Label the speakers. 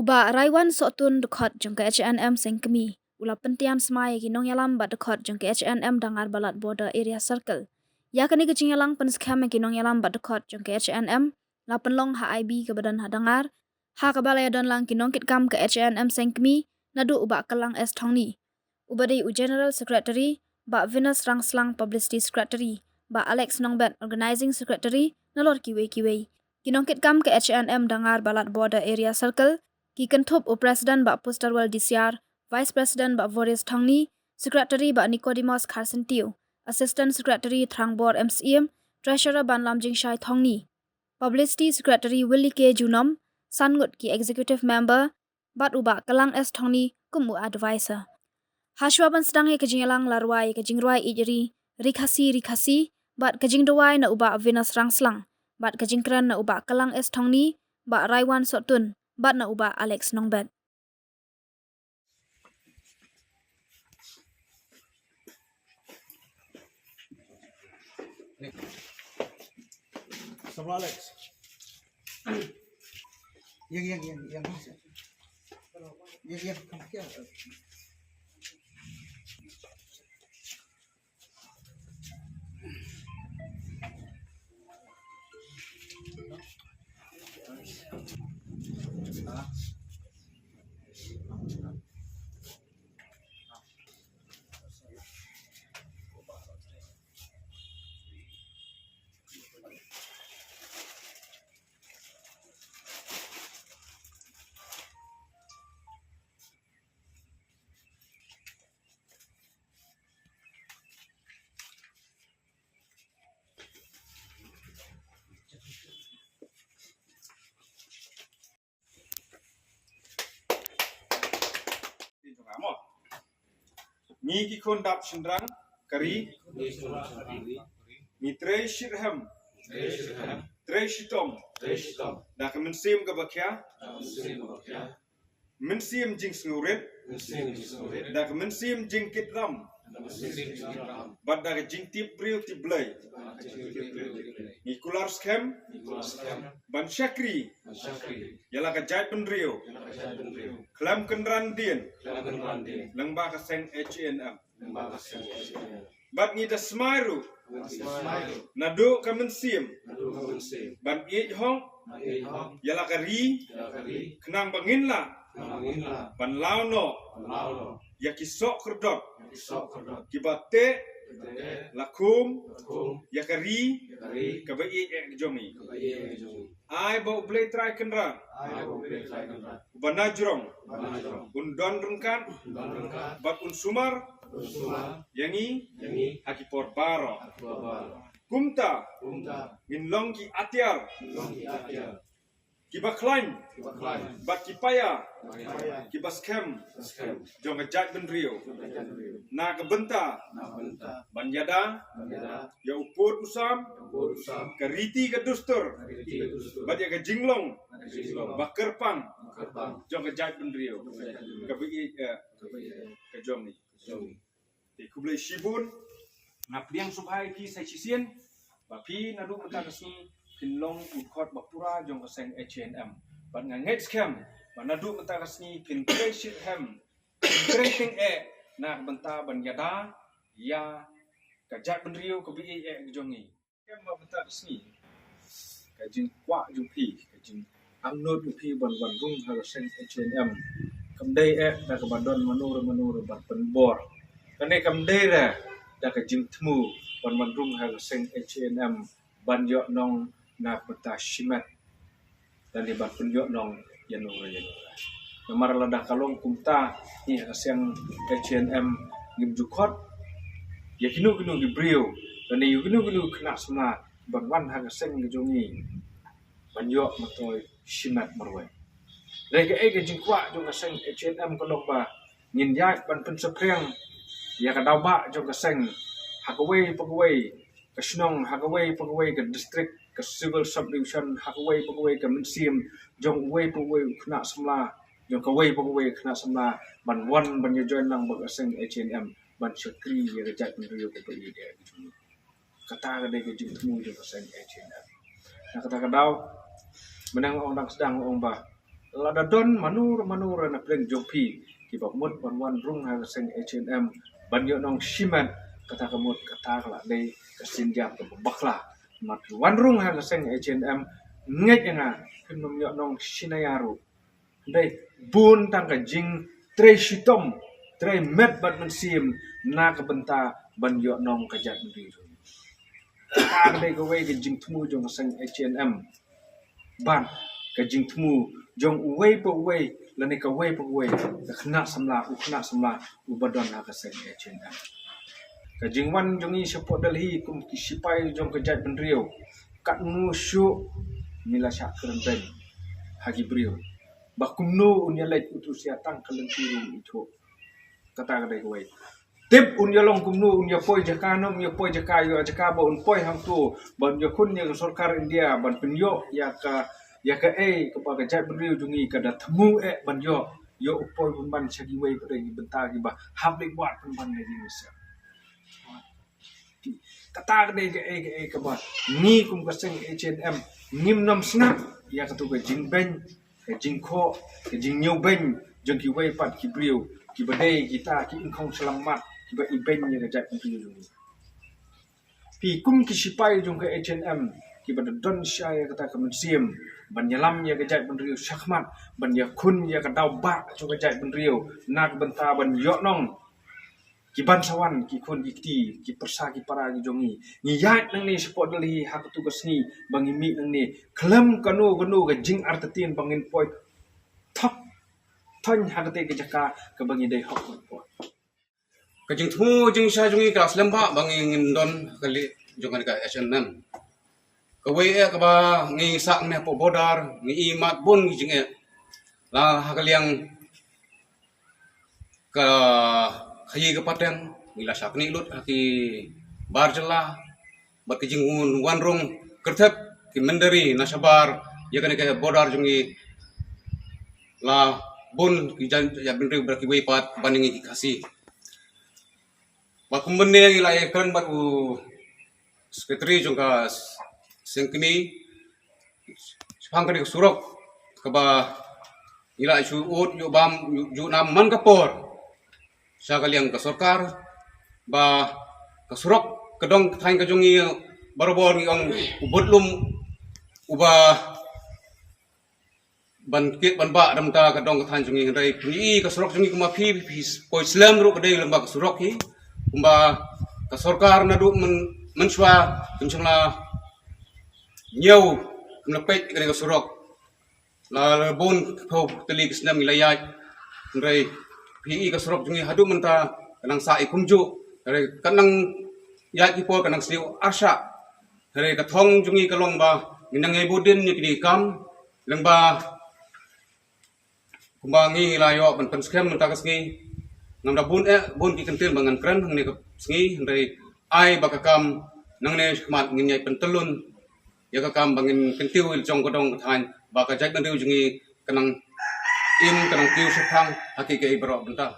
Speaker 1: Uba raiwan sotun dekat jengke HNM sengkemi. Ula pentian semai ginong yalam ba dekat jengke HNM dangar balat border area circle. Ya kini kecing yalang penskam ginong yalam ba dekat jengke HNM. La penlong HIB ke badan hadangar. Ha kebalaya don lang ginong kitkam ke HNM sengkemi. Nadu uba kelang es tongni. Uba di General Secretary. Ba Venus Rangslang Publicity Secretary. Ba Alex Nongbet Organizing Secretary. Nalor kiwe-kiwe. Ginong kitkam ke HNM dangar balat border area circle. Ki kentup o Presiden ba Pusterwal DCR, Vice President ba Voris Thongni, Secretary ba Nicodemus Carcentio, Assistant Secretary Thrangbor MCM, Treasurer Ban Lamjing Shai Thongni, Publicity Secretary Willie K. Junom, Sangut ki Executive Member, Bat uba Kelang S. Thongni, kumu Advisor. Hashwaban sedang kejingalang larwai kejingruai ijeri, rikasi, bat kejingdawai na uba Venus Rangslang, bat kejingkran na uba Kelang S. Thongni, bat Raiwan Sotun, bat na uba Alex Nongbet.
Speaker 2: Sama Alex. Yang.
Speaker 3: Ni ki kon dap shindrang kari ni trei shirham trei shitom da ka mensim ka bakya mensim jing snuret da ka mensim jing kitram bad da ka jing tip priu tip blai ni kular scam ban shakri yala ka jait penrio klam kendran dien lang ba ka seng HNM bad ni da smairu nado ka mensim ban ej hong yala ka ri kenang bangin la ban launo ya kisok kerdot kibate lakum ya kari kabai ek jongi ai bau blai try kendran banajrong undon rengkan bat unsumar yangi hakipor baro kumta min ki atiar kibaklain bat kipaya kibaskem jong jat benrio na kebenta banjada ya upur usam keriti kedustur bat ya kejinglong bakerpang jong jat benrio kabi kejong ni ti kublai shibun na priang subhai ki sai sisien bapi nadu mata kasni pinlong ukot bapura jong kaseng HNM ban nganget scam banadu mata kasni pin treshit hem tracing na benta ban yada ya kajat benrio ko bi jongi kem mata kasni kajin kwa jumpi kajin amnod jumpi ban rung ha kaseng HNM kamdai da ka bandon manur ban penbor kane kamdai da ka jing tmu ban rung ha kaseng HNM ban yo nong na peta shimat dan di bat punjok nong yanura nomor ladah kalong kumta ni asyang HNM ngim jukot ya kinu di brio dan yu kinu kena semua ban ha kaseng ngejongi ban yo matoi shimat marwe rege jingkwa jong kaseng HNM kolong ba ngin ya ban pensekreng ya kadaba jong kaseng hakawai pagawai kasnong hakawai pagawai ke district ke civil subdivision hakawai pagawai ke mensim jong wei pagawai kena semla jong kawai pagawai kena semla ban wan ban join nang bagaseng HNM ban sekri ya rejat penrio ke PI dia kata ke de jing temu jong kaseng HNM nah kata kadau menang orang sedang orang bah lada don manur na pleng jongpi ki ba mut wan rung ha seng H&M ban yo nong shiman kata kamut kata kala dei kasin jam ke bakla mat wan rung ha seng H&M nget nga kinum yo nong shinayaru dei bun tang ka jing tre shitom tre met bat man sim na ka benta ban yo nong ka jat biru ka dei ka wei ka jing tmu jong seng H&M ban ka jing tmu jong uwei pa uwei lani ka wei pa uwei ka khna samla u badon na ka seng H&M ka jing wan jong i support dalhi kum ki sipai jong ka jat benriu kat nu shu mila syak keren ben hagi briu ba kumno unya lek utu sia tang kalen tirum itu kata ka dei ka wei tip unya long kumno unya poi jakano unya poi jakayo jakaba un poi hang tu ban yo kun ya sarkar India ban penyo ya ka kepada jat beriu jungi kada temu ban yo upoi ban sagi wei pada ni benta gi ba hablik buat ban lagi misa kata de ke ba ni kum ka seng H&M nim nam snap ya ka tu ka jing ben ka jing kho ka jing nyau ben jong ki wei pat ki beriu ki badai kita ki ingkong selamat ki ba iben ya ka jat beriu jungi pi kum ki sipai jong ka H&M ki ba don syaya kata ka mensim ban nyalam ya ka jat benriu syakmat ban ya kun ya ka dau ba cho ka jat benriu nak benta ban yo nong ki ban sawan ki kun ki persa ki para ki jongi ni yat nang ni support dali hak tugas ni bangi mi nang ni klam kanu ka jing artatin bangin poi thap thon hak te ka jaka ka bangi dei hok poi
Speaker 2: ka jing thu jing sa jungi kelas lembak bangi ngindon kali jongan ka H&M ka wei ka ba ngi sak ne po bodar ngi imat bun jing la hakaliang ka khayi ka pateng mila sak ni lut ki barjela bat ki jing wan rong kerthep ki mendari nasabar ya kan ka bodar jungi la bun ki jan ya bin ber ki wei pat baningi ki kasi ba kumbene la kan bat u sekretari jongka sengkini sangkani surok kaba ila isu ut yu bam yu nam man kapor sakaliang ka sarkar ba ka surok kedong thain ka jongi barobor ngi ang ubodlum uba ban kit ban ba dam ta ka dong ka thain jongi rai pni ka surok jongi kuma phi poi islam ru ka dei lamba ka surok hi kumba ka sarkar na du menswa kumsangla nyau kumlepet ka ka surok la bon ko teli kisnam ilayat rai phi ka surok jungi hadu menta kanang sa ikumju rai kanang yat ki po kanang siu asha rai ka thong jungi ka long ba minang ngai budin ni ki kam lengba kumba ngi layo ban penskem menta ka sngi nang da bun ki kentil bangan kran hang ne ka sngi rai ai bakakam nang ne khmat ngi nyai pentelun ya ka kam bangin kentiu jong kodong than ba ka jat nang jungi kanang in kanang kiu sephang hakike ibro benta